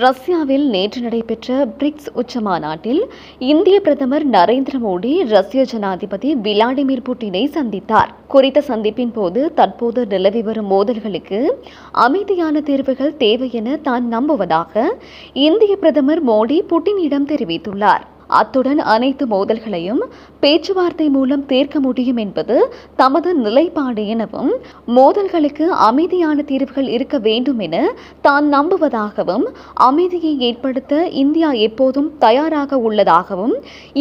ரஷ்யாவில் நேற்று நடைபெற்ற பிரிக்ஸ் உச்சமாநாட்டில் இந்திய பிரதமர் நரேந்திர மோடி ரஷ்ய ஜனாதிபதி விளாடிமிர் புட்டினை சந்தித்தார். குறித்த சந்திப்பின் போது தற்போது நிலவி வரும் மோதல்களுக்கு அமைதியான தீர்வுகள் தேவை என தான் நம்புவதாக இந்திய பிரதமர் மோடி புட்டினிடம் தெரிவித்துள்ளார். அத்துடன் அனைத்து மோதல்களையும் பேச்சுவார்த்தை மூலம் தீர்க்க முடியும் என்பது தமது நிலைப்பாடு எனவும், மோதல்களுக்கு அமைதியான தீர்வுகள் இருக்க வேண்டும் என தான் நம்புவதாகவும், அமைதியை ஏற்படுத்த இந்தியா எப்போதும் தயாராக உள்ளதாகவும்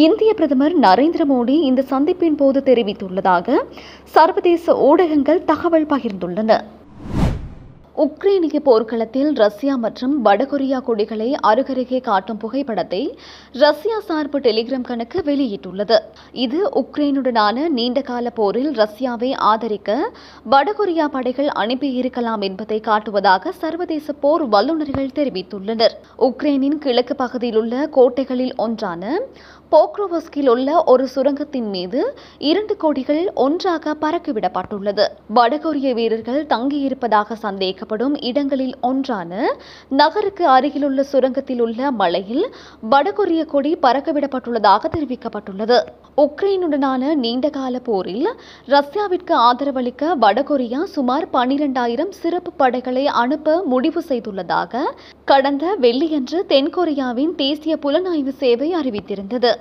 இந்திய பிரதமர் நரேந்திர மோடி இந்த சந்திப்பின் போது தெரிவித்துள்ளதாக சர்வதேச ஊடகங்கள் தகவல் பகிர்ந்துள்ளன. உக்ரைனிய போர்க்களத்தில் ரஷ்யா மற்றும் வடகொரியா கொடிகளை அருகருகே காட்டும் புகைப்படத்தை ரஷ்யா சார்பு டெலிகிராம் கணக்கு வெளியிட்டுள்ளது. இது உக்ரைனுடனான நீண்டகால போரில் ரஷ்யாவை ஆதரிக்க வடகொரியா படைகள் அனுப்பியிருக்கலாம் என்பதை காட்டுவதாக சர்வதேச போர் வல்லுநர்கள் தெரிவித்துள்ளனர். உக்ரைனின் கிழக்கு பகுதியில் உள்ள கோட்டைகளில் ஒன்றான போக்ரோவஸ்கில் உள்ள ஒரு சுரங்கத்தின் மீது 2 கொடிகள் ஒன்றாக பறக்கவிடப்பட்டுள்ளது. வடகொரிய வீரர்கள் தங்கியிருப்பதாக சந்தேகப்படும் இடங்களில் ஒன்றான நகருக்கு அருகிலுள்ள சுரங்கத்தில் உள்ள மலையில் வடகொரிய கொடி பறக்கவிடப்பட்டுள்ளதாக தெரிவிக்கப்பட்டுள்ளது. உக்ரைனுடனான நீண்டகால போரில் ரஷ்யாவிற்கு ஆதரவளிக்க வடகொரியா சுமார் 12,000 சிறப்பு படைகளை அனுப்ப முடிவு செய்துள்ளதாக கடந்த வெள்ளியன்று தென்கொரியாவின் தேசிய புலனாய்வு சேவை அறிவித்திருந்தது.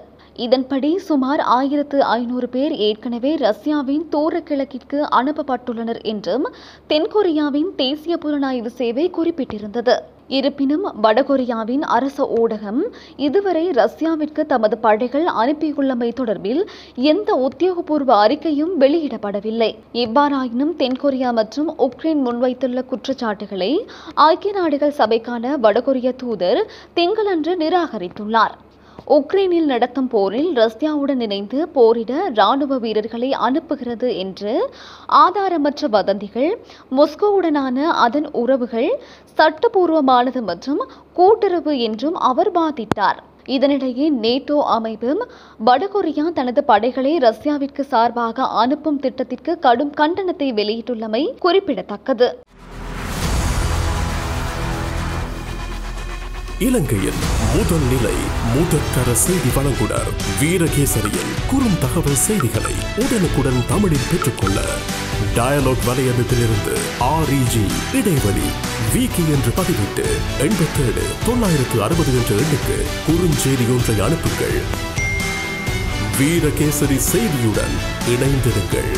இதன்படி சுமார் 1,500 பேர் ஏற்கனவே ரஷ்யாவின் தூர கிழக்கிற்கு அனுப்பப்பட்டுள்ளனர் என்றும் தென்கொரியாவின் தேசிய புலனாய்வு சேவை குறிப்பிட்டிருந்தது. இருப்பினும் வடகொரியாவின் அரச ஊடகம் இதுவரை ரஷ்யாவிற்கு தமது படைகள் அனுப்பியுள்ளமை தொடர்பில் எந்த உத்தியோகபூர்வ அறிக்கையும் வெளியிடப்படவில்லை. இவ்வாறாயினும் தென்கொரியா மற்றும் உக்ரைன் முன்வைத்துள்ள குற்றச்சாட்டுகளை ஐக்கிய நாடுகள் சபைக்கான வடகொரிய தூதர் திங்களன்று நிராகரித்துள்ளார். உக்ரைனில் நடத்தும் போரில் ரஷ்யாவுடன் இணைந்து போரிட ராணுவ வீரர்களை அனுப்புகிறது என்று ஆதாரமற்ற வதந்திகள், மொஸ்கோவுடனான அதன் உறவுகள் சட்டபூர்வமானது மற்றும் கூட்டுறவு என்றும் அவர் வாதிட்டார். இதனிடையே நேட்டோ அமைப்பும் வடகொரியா தனது படைகளை ரஷ்யாவிற்கு சார்பாக அனுப்பும் திட்டத்திற்கு கடும் கண்டனத்தை வெளியிட்டுள்ளமை குறிப்பிடத்தக்கது. இலங்கையின் முதல் நிலை முதற்கர செய்தி வழங்குனர் வீரகேசரியின் குறும் தகவல் செய்திகளை உடனுக்குடன் தமிழில் பெற்றுக்கொள்ள டயலாக் வலையமைப்பிலிருந்து REG இடைவெளி வீக்கி என்று பதிவிட்டு 87 960 என்ற எண்ணுக்கு குறுஞ்செய்தி ஒன்றை அனுப்புங்கள். வீரகேசரி செய்தியுடன் இணைந்திருங்கள்.